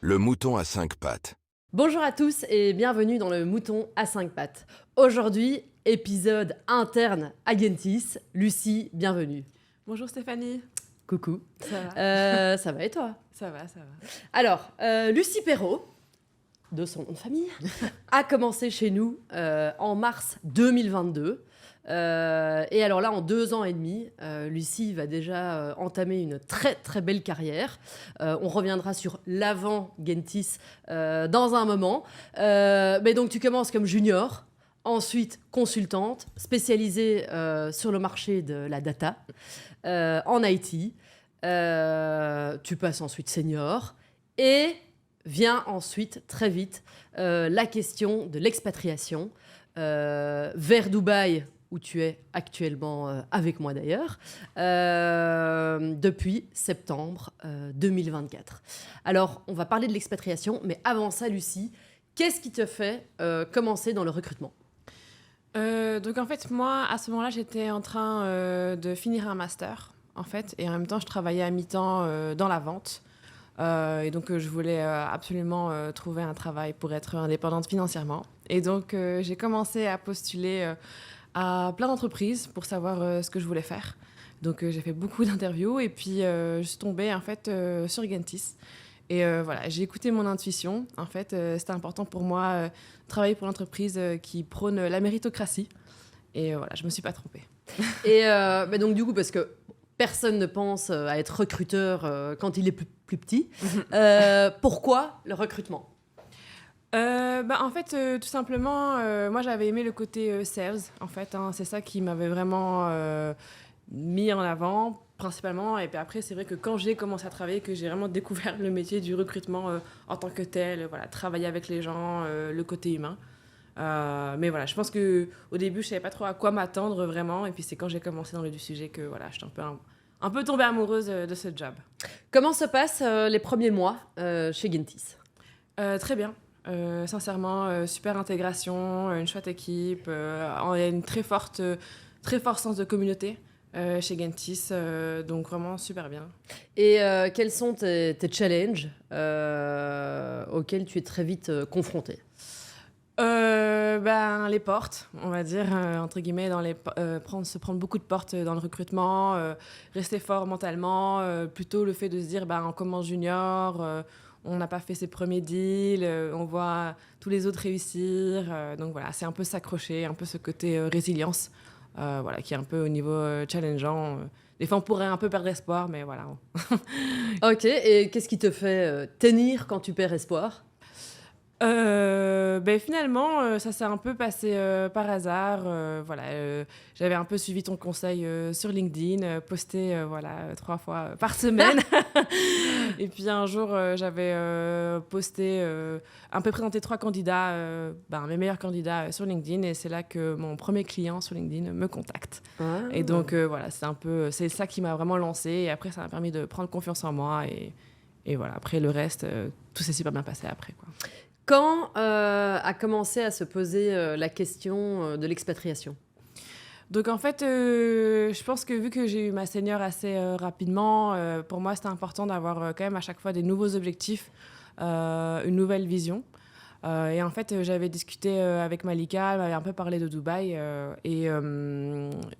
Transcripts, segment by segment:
Le mouton à 5 pattes. Bonjour à tous et bienvenue dans le Mouton à 5 pattes. Aujourd'hui, épisode interne à Gentis. Lucie, bienvenue. Bonjour Stéphanie. Coucou. Ça va? Ça va et toi? Ça va. Alors, Lucie Perrault, de son nom de famille, a commencé chez nous en mars 2022. Et alors là, en 2 ans et demi, Lucie va déjà entamer une très très belle carrière. On reviendra sur l'avant Gentis dans un moment. Mais donc tu commences comme junior, ensuite consultante, spécialisée sur le marché de la data en IT. Tu passes ensuite senior et vient ensuite très vite la question de l'expatriation vers Dubaï, où tu es actuellement avec moi d'ailleurs, depuis septembre 2024. Alors, on va parler de l'expatriation, mais avant ça, Lucie, qu'est-ce qui te fait commencer dans le recrutement ? Donc en fait, moi, à ce moment-là, j'étais en train de finir un master, en fait, et en même temps, je travaillais à mi-temps dans la vente. Et donc, je voulais absolument trouver un travail pour être indépendante financièrement. Et donc, j'ai commencé à postuler à plein d'entreprises pour savoir ce que je voulais faire. Donc, j'ai fait beaucoup d'interviews et puis je suis tombée en fait sur Gentis. Et voilà, j'ai écouté mon intuition. En fait, c'était important pour moi de travailler pour l'entreprise qui prône la méritocratie. Et voilà, je me suis pas trompée. Et bah donc du coup, parce que personne ne pense à être recruteur quand il est plus petit, pourquoi le recrutement ? En fait, tout simplement, moi j'avais aimé le côté sales, en fait. C'est ça qui m'avait vraiment mis en avant, principalement. Et puis après, c'est vrai que quand j'ai commencé à travailler, que j'ai vraiment découvert le métier du recrutement en tant que tel, voilà, travailler avec les gens, le côté humain. Mais voilà, je pense qu'au début, je savais pas trop à quoi m'attendre vraiment. Et puis c'est quand j'ai commencé dans le sujet que voilà, j'étais un peu tombée amoureuse de ce job. Comment se passent les premiers mois chez Gentis ? Très bien. Sincèrement, super intégration, une chouette équipe, il y a une très fort sens de communauté chez Gentis, donc vraiment super bien. Et quels sont tes challenges auxquels tu es très vite confrontée ? Les portes, on va dire, entre guillemets, se prendre beaucoup de portes dans le recrutement, rester fort mentalement, plutôt le fait de se dire, on commence junior, on n'a pas fait ses premiers deals, on voit tous les autres réussir, donc voilà, c'est un peu s'accrocher, un peu ce côté résilience, voilà, qui est un peu au niveau challengeant. Des fois, on pourrait un peu perdre espoir, mais voilà. Ok, et qu'est-ce qui te fait tenir quand tu perds espoir ? Finalement, ça s'est un peu passé par hasard. Voilà, j'avais un peu suivi ton conseil sur LinkedIn, posté 3 fois par semaine. Et puis un jour, j'avais posté, un peu présenté 3 candidats, mes meilleurs candidats sur LinkedIn. Et c'est là que mon premier client sur LinkedIn me contacte. Ah. Et donc voilà, c'est ça qui m'a vraiment lancée. Et après, ça m'a permis de prendre confiance en moi. Et voilà, après le reste, tout s'est super bien passé après, quoi. Quand a commencé à se poser la question de l'expatriation ? Donc en fait, je pense que vu que j'ai eu ma senior assez rapidement, pour moi c'était important d'avoir quand même à chaque fois des nouveaux objectifs, une nouvelle vision. Et en fait, j'avais discuté avec Malika, elle m'avait un peu parlé de Dubaï.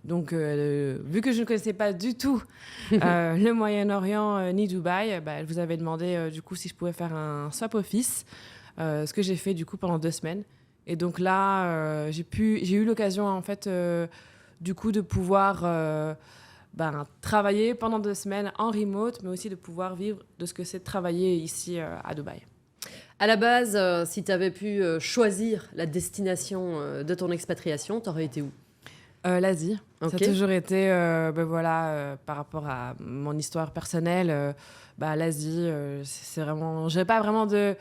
Donc, vu que je ne connaissais pas du tout le Moyen-Orient ni Dubaï, elle vous avait demandé du coup si je pouvais faire un swap office. Ce que j'ai fait du coup pendant 2 semaines. Et donc là, j'ai eu l'occasion en fait du coup de pouvoir travailler pendant 2 semaines en remote, mais aussi de pouvoir vivre de ce que c'est de travailler ici à Dubaï. À la base, si tu avais pu choisir la destination de ton expatriation, tu aurais été où ? L'Asie. Okay. Ça a toujours été, par rapport à mon histoire personnelle, l'Asie, c'est vraiment... J'ai pas vraiment de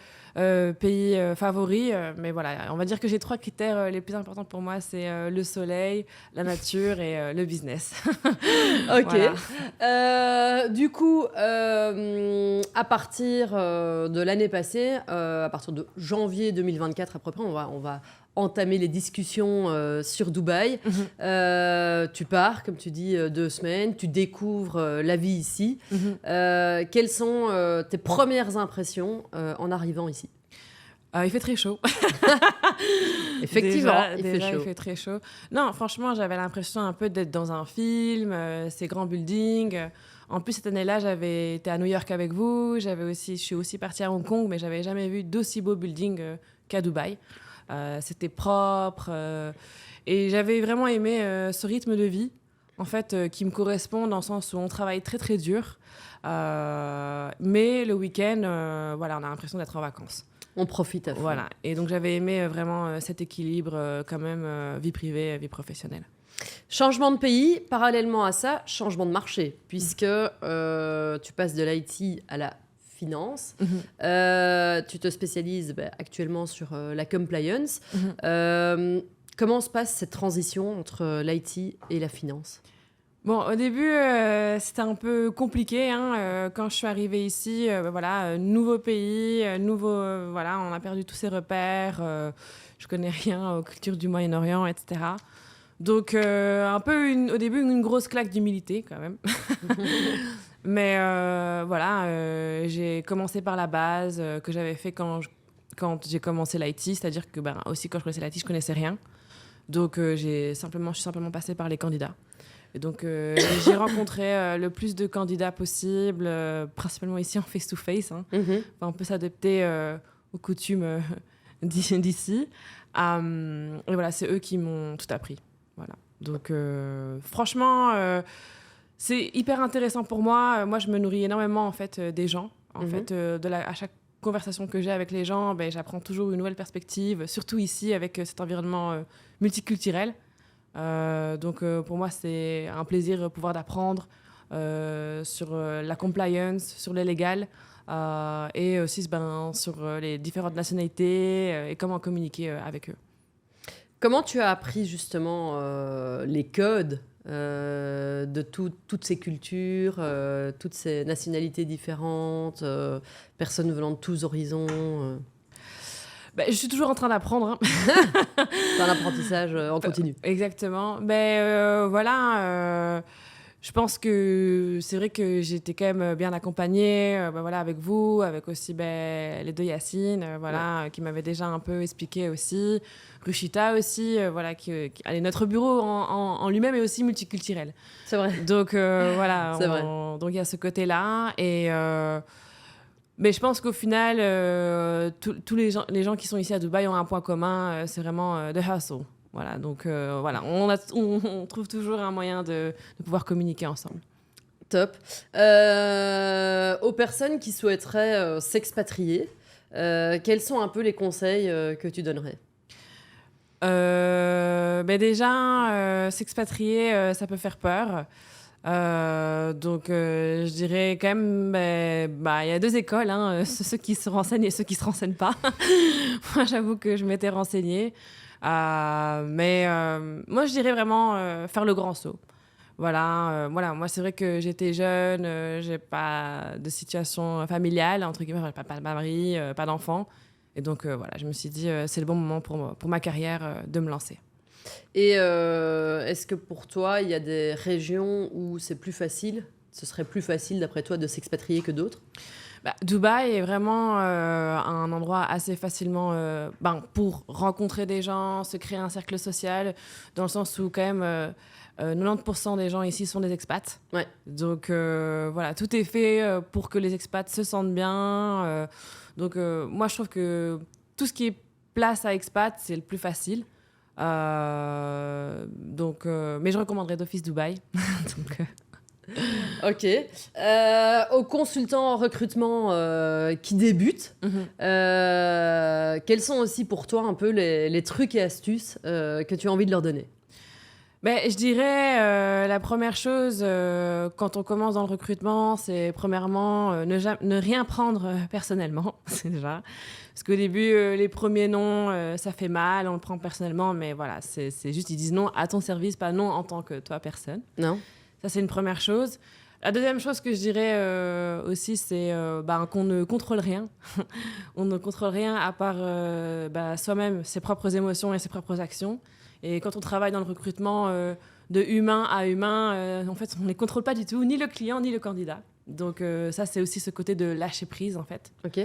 pays favori, mais voilà, on va dire que j'ai 3 critères les plus importants pour moi, c'est le soleil, la nature et le business. Ok. Voilà. Du coup, à partir de l'année passée, à partir de janvier 2024 à peu près, on va entamer les discussions sur Dubaï. Tu pars, comme tu dis, 2 semaines, tu découvres la vie ici. Quelles sont tes premières impressions en arrivant ici? Il fait très chaud. Effectivement, il fait déjà, chaud. Il fait très chaud. Non, franchement, j'avais l'impression un peu d'être dans un film, ces grands buildings. En plus, cette année-là, j'avais été à New York avec vous. Je suis aussi partie à Hong Kong, mais j'avais jamais vu d'aussi beaux buildings qu'à Dubaï. C'était propre. Et j'avais vraiment aimé ce rythme de vie, en fait, qui me correspond dans le sens où on travaille très, très dur. Mais le week-end, voilà, on a l'impression d'être en vacances. On profite à fond. Voilà. Et donc, j'avais aimé vraiment cet équilibre, quand même, vie privée, vie professionnelle. Changement de pays, parallèlement à ça, changement de marché, puisque tu passes de l'IT à la finance. Tu te spécialises actuellement sur la compliance. Comment se passe cette transition entre l'IT et la finance? Bon, au début, c'était un peu compliqué. Quand je suis arrivée ici, voilà, nouveau pays, voilà, on a perdu tous ses repères. Je connais rien aux cultures du Moyen-Orient, etc. Donc, un peu, au début, une grosse claque d'humilité, quand même. Mais voilà, j'ai commencé par la base que j'avais fait quand j'ai commencé l'IT. C'est-à-dire que, aussi, quand je connaissais l'IT, je connaissais rien. Donc, je suis simplement passée par les candidats. Et donc, j'ai rencontré le plus de candidats possible, principalement ici en face-to-face. On peut s'adapter aux coutumes d'ici. Et voilà, c'est eux qui m'ont tout appris. Voilà. Donc, franchement, c'est hyper intéressant pour moi. Moi, je me nourris énormément, en fait, des gens. En fait, à chaque conversation que j'ai avec les gens, j'apprends toujours une nouvelle perspective, surtout ici, avec cet environnement multiculturel. Donc pour moi c'est un plaisir de pouvoir d'apprendre sur la compliance, sur le légal et aussi sur les différentes nationalités et comment communiquer avec eux. Comment tu as appris justement les codes de toutes ces cultures, toutes ces nationalités différentes, personnes venant de tous horizons je suis toujours en train d'apprendre. C'est un apprentissage en continu. Exactement. Voilà, je pense que c'est vrai que j'étais quand même bien accompagnée voilà, avec vous, avec aussi les deux Yacine, voilà, qui m'avaient déjà un peu expliqué aussi. Ruchita aussi, voilà, allez, notre bureau en lui-même est aussi multiculturel. C'est vrai. Donc voilà, c'est vrai. Donc il y a ce côté-là. Mais je pense qu'au final, tous les gens qui sont ici à Dubaï ont un point commun, c'est vraiment the hustle. Voilà, donc voilà, on trouve toujours un moyen de pouvoir communiquer ensemble. Top. Aux personnes qui souhaiteraient s'expatrier, quels sont un peu les conseils que tu donnerais? Déjà, s'expatrier, ça peut faire peur. Donc je dirais quand même il y a 2 écoles, ceux qui se renseignent et ceux qui se renseignent pas. Moi j'avoue que je m'étais renseignée, mais moi je dirais vraiment faire le grand saut. Voilà, moi c'est vrai que j'étais jeune, j'ai pas de situation familiale entre guillemets, pas de mari, pas d'enfant, et donc voilà, je me suis dit c'est le bon moment pour ma carrière de me lancer. Et est-ce que pour toi, il y a des régions où c'est plus facile? Ce serait plus facile, d'après toi, de s'expatrier que d'autres? Dubaï est vraiment un endroit assez facilement pour rencontrer des gens, se créer un cercle social, dans le sens où quand même 90% des gens ici sont des expats. Ouais. Donc voilà, tout est fait pour que les expats se sentent bien. Donc moi, je trouve que tout ce qui est place à expat, c'est le plus facile. Mais je recommanderais d'office Dubaï. Ok. Aux consultants en recrutement qui débutent, quels sont aussi pour toi un peu les trucs et astuces que tu as envie de leur donner? Je dirais la première chose quand on commence dans le recrutement, c'est premièrement ne rien prendre personnellement, c'est déjà. Parce qu'au début, les premiers noms, ça fait mal, on le prend personnellement, mais voilà, c'est juste, ils disent non à ton service, pas non en tant que toi, personne. Non. Ça, c'est une première chose. La deuxième chose que je dirais aussi, c'est qu'on ne contrôle rien. On ne contrôle rien à part soi-même, ses propres émotions et ses propres actions. Et quand on travaille dans le recrutement de humain à humain, en fait, on ne les contrôle pas du tout, ni le client, ni le candidat. Donc ça, c'est aussi ce côté de lâcher prise, en fait. Ok.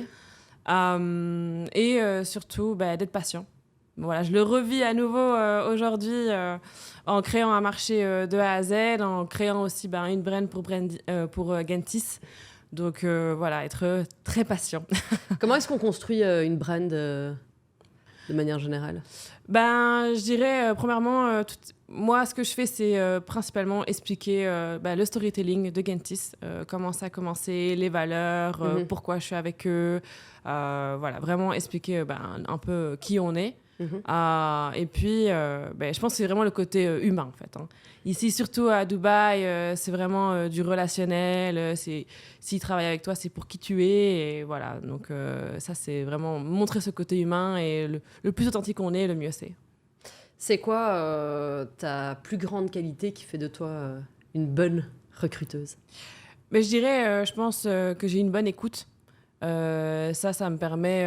Et surtout, d'être patient. Voilà, je le revis à nouveau aujourd'hui en créant un marché de A à Z, en créant aussi une brand pour Gentis. Donc voilà, être très patient. Comment est-ce qu'on construit une brand de manière générale? Je dirais, premièrement, moi, ce que je fais, c'est principalement expliquer le storytelling de Gentis, comment ça a commencé, les valeurs, pourquoi je suis avec eux. Voilà, vraiment expliquer un peu qui on est. Et puis, je pense que c'est vraiment le côté humain, en fait. Hein. Ici, surtout à Dubaï, c'est vraiment du relationnel. S'ils travaillent avec toi, c'est pour qui tu es. Et voilà, donc ça, c'est vraiment montrer ce côté humain. Et le plus authentique on est, le mieux c'est. C'est quoi ta plus grande qualité qui fait de toi une bonne recruteuse? Mais je dirais, je pense que j'ai une bonne écoute. Ça me permet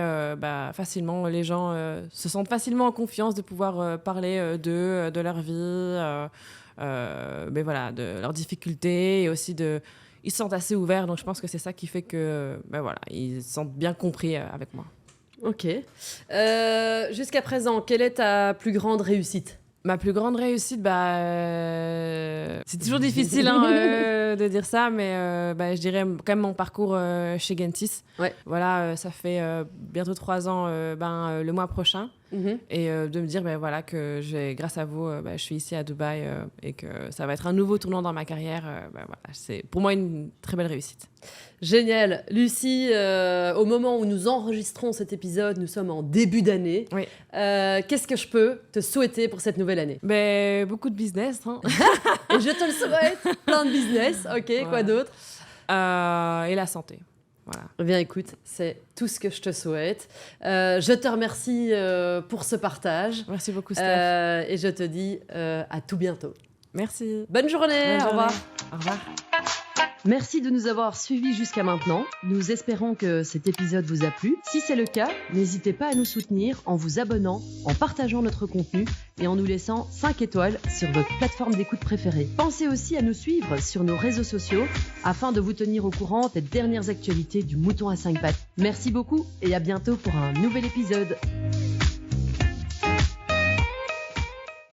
facilement, les gens se sentent facilement en confiance de pouvoir parler d'eux, de leur vie, de leurs difficultés et aussi ils se sentent assez ouverts, donc je pense que c'est ça qui fait que ils se sentent bien compris avec moi. Ok. Jusqu'à présent, quelle est ta plus grande réussite? Ma plus grande réussite, c'est toujours difficile de dire ça, mais je dirais quand même mon parcours chez Gentis. Ouais. Voilà, ça fait bientôt 3 ans le mois prochain. Et de me dire que grâce à vous, je suis ici à Dubaï et que ça va être un nouveau tournant dans ma carrière. C'est pour moi une très belle réussite. Génial. Lucie, au moment où nous enregistrons cet épisode, nous sommes en début d'année. Oui. Qu'est-ce que je peux te souhaiter pour cette nouvelle année? Beaucoup de business. Hein. Et je te le souhaite. Plein de business. Ok, voilà. Quoi d'autre? Et la santé. Voilà. Eh bien, écoute, c'est tout ce que je te souhaite. Je te remercie pour ce partage. Merci beaucoup, Steph. Et je te dis à tout bientôt. Merci. Bonne journée. Au revoir. Au revoir. Merci de nous avoir suivis jusqu'à maintenant. Nous espérons que cet épisode vous a plu. Si c'est le cas, n'hésitez pas à nous soutenir en vous abonnant, en partageant notre contenu et en nous laissant 5 étoiles sur votre plateforme d'écoute préférée. Pensez aussi à nous suivre sur nos réseaux sociaux afin de vous tenir au courant des dernières actualités du mouton à 5 pattes. Merci beaucoup et à bientôt pour un nouvel épisode.